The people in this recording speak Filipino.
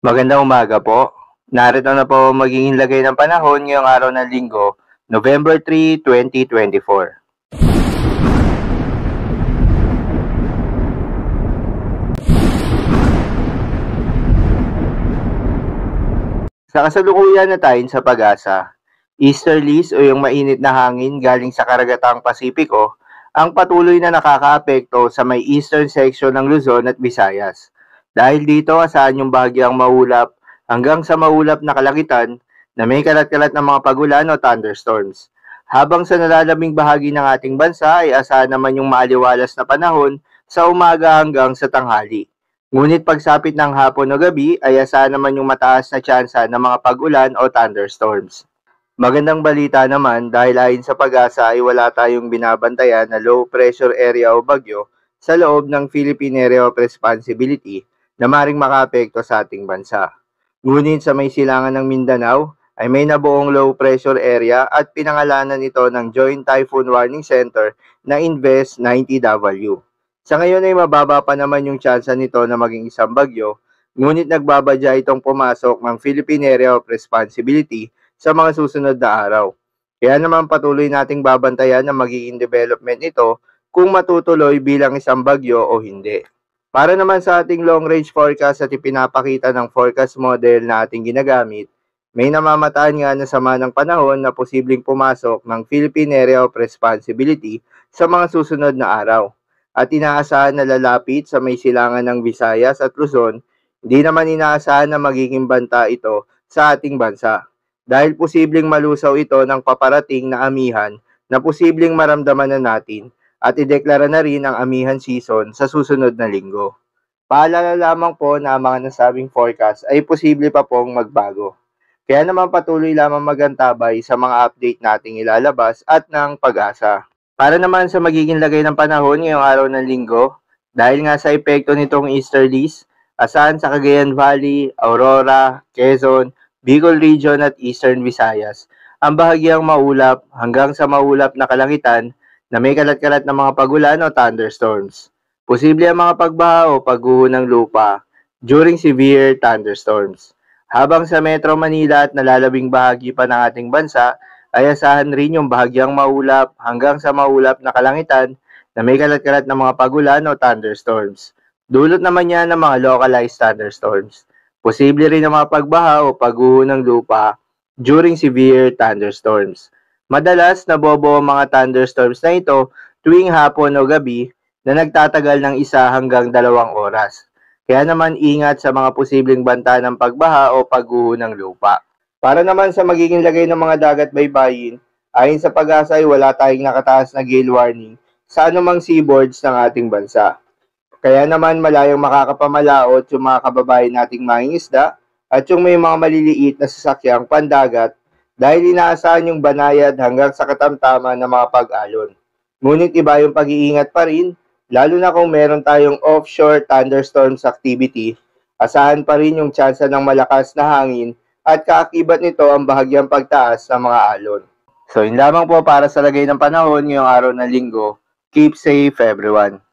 Magandang umaga po. Narito na po ang magiging lagay ng panahon ngayong araw ng Linggo, November 3, 2024. Sa kasalukuyan na tayo sa pag-asa, easterlies o yung mainit na hangin galing sa karagatang Pasipiko ang patuloy na nakakaapekto sa may eastern section ng Luzon at Visayas. Dahil dito, asahan yung bahagyang maulap hanggang sa maulap na kalangitan na may kalat-kalat ng mga pagulan o thunderstorms. Habang sa nalalamig bahagi ng ating bansa ay asahan naman yung maaliwalas na panahon sa umaga hanggang sa tanghali. Ngunit pagsapit ng hapon o gabi ay asahan naman yung mataas na tsansa ng mga pag-ulan o thunderstorms. Magandang balita naman dahil ayon sa pag-asa ay wala tayong binabantayan na low pressure area o bagyo sa loob ng Philippine Area of Responsibility na maring makaapekto sa ating bansa. Ngunit sa may silangan ng Mindanao ay may nabuong low pressure area at pinangalanan ito ng Joint Typhoon Warning Center na Invest 90W. Sa ngayon ay mababa pa naman yung tsansa nito na maging isang bagyo, ngunit nagbabadya itong pumasok ng Philippine Area of Responsibility sa mga susunod na araw. Kaya naman patuloy nating babantayan na magiging development ito kung matutuloy bilang isang bagyo o hindi. Para naman sa ating long-range forecast at ipinapakita ng forecast model na ating ginagamit, may namamataan nga na sama ng panahon na posibleng pumasok ng Philippine Area of Responsibility sa mga susunod na araw. At inaasahan na lalapit sa may silangan ng Visayas at Luzon, hindi naman inaasahan na magiging banta ito sa ating bansa. Dahil posibleng malusaw ito ng paparating na amihan na posibleng maramdaman na natin at ideklara na rin ang amihan season sa susunod na linggo. Paalala lamang po na ang mga nasabing forecast ay posible pa pong magbago. Kaya naman patuloy lamang magantabay sa mga update nating ilalabas at ng pag-asa. Para naman sa magiging lagay ng panahon ngayong araw ng linggo, dahil nga sa epekto nitong easterlies, asahan sa Cagayan Valley, Aurora, Quezon, Bicol Region at Eastern Visayas ang bahagyang maulap hanggang sa maulap na kalangitan na may kalat-kalat na mga pagulan o thunderstorms. Posible ang mga pagbaha o pagguho ng lupa during severe thunderstorms. Habang sa Metro Manila at nalalabing bahagi pa ng ating bansa, ay asahan rin yung bahagyang maulap hanggang sa maulap na kalangitan na may kalat-kalat na mga pagulan o thunderstorms. Dulot naman yan ng mga localized thunderstorms. Posible rin ang mga pagbaha o pagguho ng lupa during severe thunderstorms. Madalas nabobo ang mga thunderstorms na ito tuwing hapon o gabi na nagtatagal ng 1 hanggang 2 oras. Kaya naman ingat sa mga posibleng banta ng pagbaha o pagguho ng lupa. Para naman sa magiging lagay ng mga dagat baybayin, ayon sa pag-asa ay wala tayong nakataas na gale warning sa anumang seaboards ng ating bansa. Kaya naman malayong makakapamalaot yung mga kababayan nating mangingisda at yung may mga maliliit na sasakyang pandagat dahil inaasahan yung banayad hanggang sa katamtaman ng mga pag-alon. Ngunit iba yung pag-iingat pa rin, lalo na kung meron tayong offshore thunderstorms activity, asahan pa rin yung tsansa ng malakas na hangin at kaakibat nito ang bahagyang pagtaas ng mga alon. So yun lamang po para sa lagay ng panahon ngayong araw ng linggo. Keep safe everyone.